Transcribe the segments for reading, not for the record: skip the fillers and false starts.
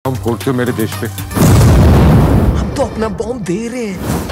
हम फोड़ते हो मेरे देश पे। हम तो अपना बॉम्ब दे रहे हैं।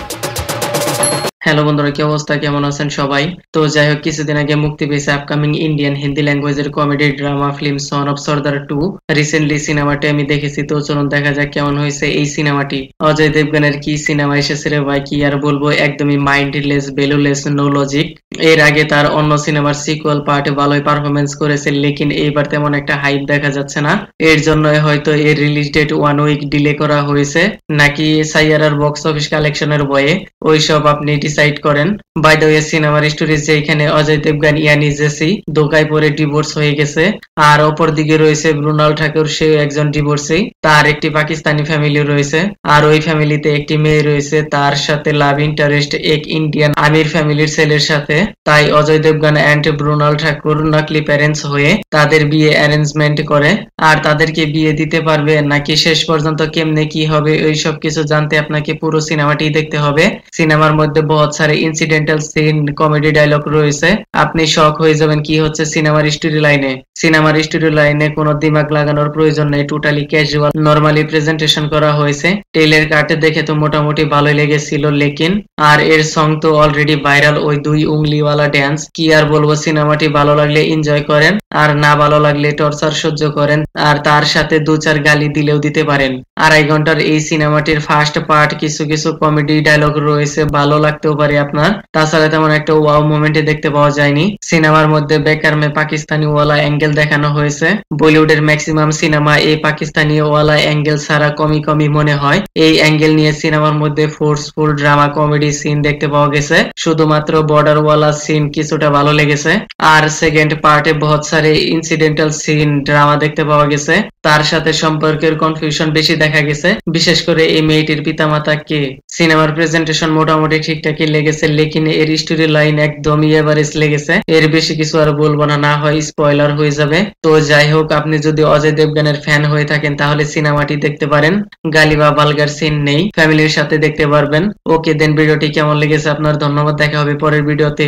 হ্যালো বন্ধুরা, কি অবস্থা, কেমন আছেন সবাই? তো যাই হোক, কিছুদিন আগে মুক্তি পেয়েছে আপকামিং ইন্ডিয়ান হিন্দি ল্যাঙ্গুয়েজের comedy drama film son of Sardaar 2। Recently সিনেমাটি আমি দেখেছি, তো চলুন দেখা যাক কেমন হয়েছে এই সিনেমাটি। অজয় দেবগনের কি সিনেমা এসেছে রে ভাই, কি আর বলবো, একদমই মাইন্ডলেস, ভ্যালুলেস, নো লজিক। এর আগে তার অন্য সিনেমার সিকুয়াল পার্টে ভালোই পারফরমেন্স করেছে, লেকিন এইবার তেমন একটা হাইপ দেখা যাচ্ছে না। এর জন্য হয়তো এর রিলিজ ডেট 1 উইক ডিলে করা হয়েছে, নাকি সাইয়ারার বক্স অফিস কালেকশনের বয়ে, ওইসব আপনি ডিসাইড করেন। বাই দ্য ওয়ে, সিনেমার স্টোরি যে এখানে অজয় দেবগন ইয়ানি জেসি ধোকায় পড়ে ডিভোর্স হয়ে গেছে, আর অপর দিকে রয়েছে মৃণাল ঠাকুর, সে একজন ডিভোর্সি, তার একটি পাকিস্তানি ফ্যামিলি রয়েছে, আর ওই ফ্যামিলিতে একটি মেয়ে রয়েছে, তার সাথে লাভ ইন্টারেস্ট এক ইন্ডিয়ান আমির ফ্যামিলির ছেলের সাথে। তাই অজয় দেবগন এন্ড মৃণাল ঠাকুর নকলি প্যারেন্টস হয়ে তাদের বিয়ে অ্যারেঞ্জমেন্ট করে, আর তাদেরকে বিয়ে দিতে পারবে নাকি শেষ পর্যন্ত কেমনে কি হবে ওই সব কিছু জানতে আপনাকে পুরো সিনেমাটি দেখতে হবে। সিনেমার মধ্যে বহুত সারে ইনসিডেন্টাল সিন, কমেডি ডায়লগ রয়েছে, আপনি শক হয়ে যাবেন কি হচ্ছে সিনেমার স্টোরি লাইনে। সিনেমার স্টোরি লাইনে কোনো দিমাগ লাগানোর প্রয়োজন নেই, টোটালি ক্যাজুয়াল, নরমালি প্রেজেন্টেশন করা হয়েছে। টেইলার কাটে দেখে তো মোটামুটি ভালোই লেগেছিল, লেকিন আর এর সং তো অলরেডি ভাইরাল, ওই দুই উংলিওয়ালা ড্যান্স, কি আর বলবো। সিনেমাটি ভালো লাগলে এনজয় করেন, আর না ভালো লাগলে টর্চার সহ্য করেন, আর তার সাথে 2-4 গালি দিলেও দিতে পারেন। 2.5 ঘন্টার এই সিনেমাটির ফার্স্ট পার্ট কিছু কিছু কমেডি ডায়লগ রয়েছে, ভালো লাগতেও পারে আপনার, তাছাড়া তেমন একটা ওয়াও মোমেন্টে দেখতে পাওয়া যায়নি। সিনেমার মধ্যে বেকার মে পাকিস্তানি ওয়ালা অ্যাঙ্গেল দেখানো হয়েছে। বলিউডের ম্যাক্সিমাম সিনেমা এই পাকিস্তানি ওয়ালা অ্যাঙ্গেল ছাড়া কমই কমই মনে হয়। এই অ্যাঙ্গেল নিয়ে সিনেমার মধ্যে ফোর্সফুল ড্রামা কমেডি সিন দেখতে পাওয়া গেছে, শুধুমাত্র বর্ডার ওয়ালা সিন কিছুটা ভালো লেগেছে। আর সেকেন্ড পার্টে বহুত সারে ইনসিডেন্টাল সিন, ড্রামা দেখতে পাওয়া গেছে, তার সাথে সম্পর্কের কনফিউশন বেশি দেখা গেছে, বিশেষ করে এই মেয়েটির পিতামাতা কে। সিনেমার প্রেজেন্টেশন মোটামুটি ঠিকঠাকই লেগেছে, লেকিন এর স্টোরি লাইন একদমই এভারেজ লেগেছে। এর বেশি কিছু আর বলবো না, না হয় স্পয়লার হয়ে যাবে। তো যাই হোক, আপনি যদি অজয় দেবগনের ফ্যান হয়ে থাকেন তাহলে সিনেমাটি দেখতে পারেন, গালি বা ভালগার সিন নেই, ফ্যামিলির সাথে দেখতে পারবেন। ওকে দেন, ভিডিওটি কেমন লেগেছে আপনার? ধন্যবাদ, দেখা হবে পরের ভিডিওতে।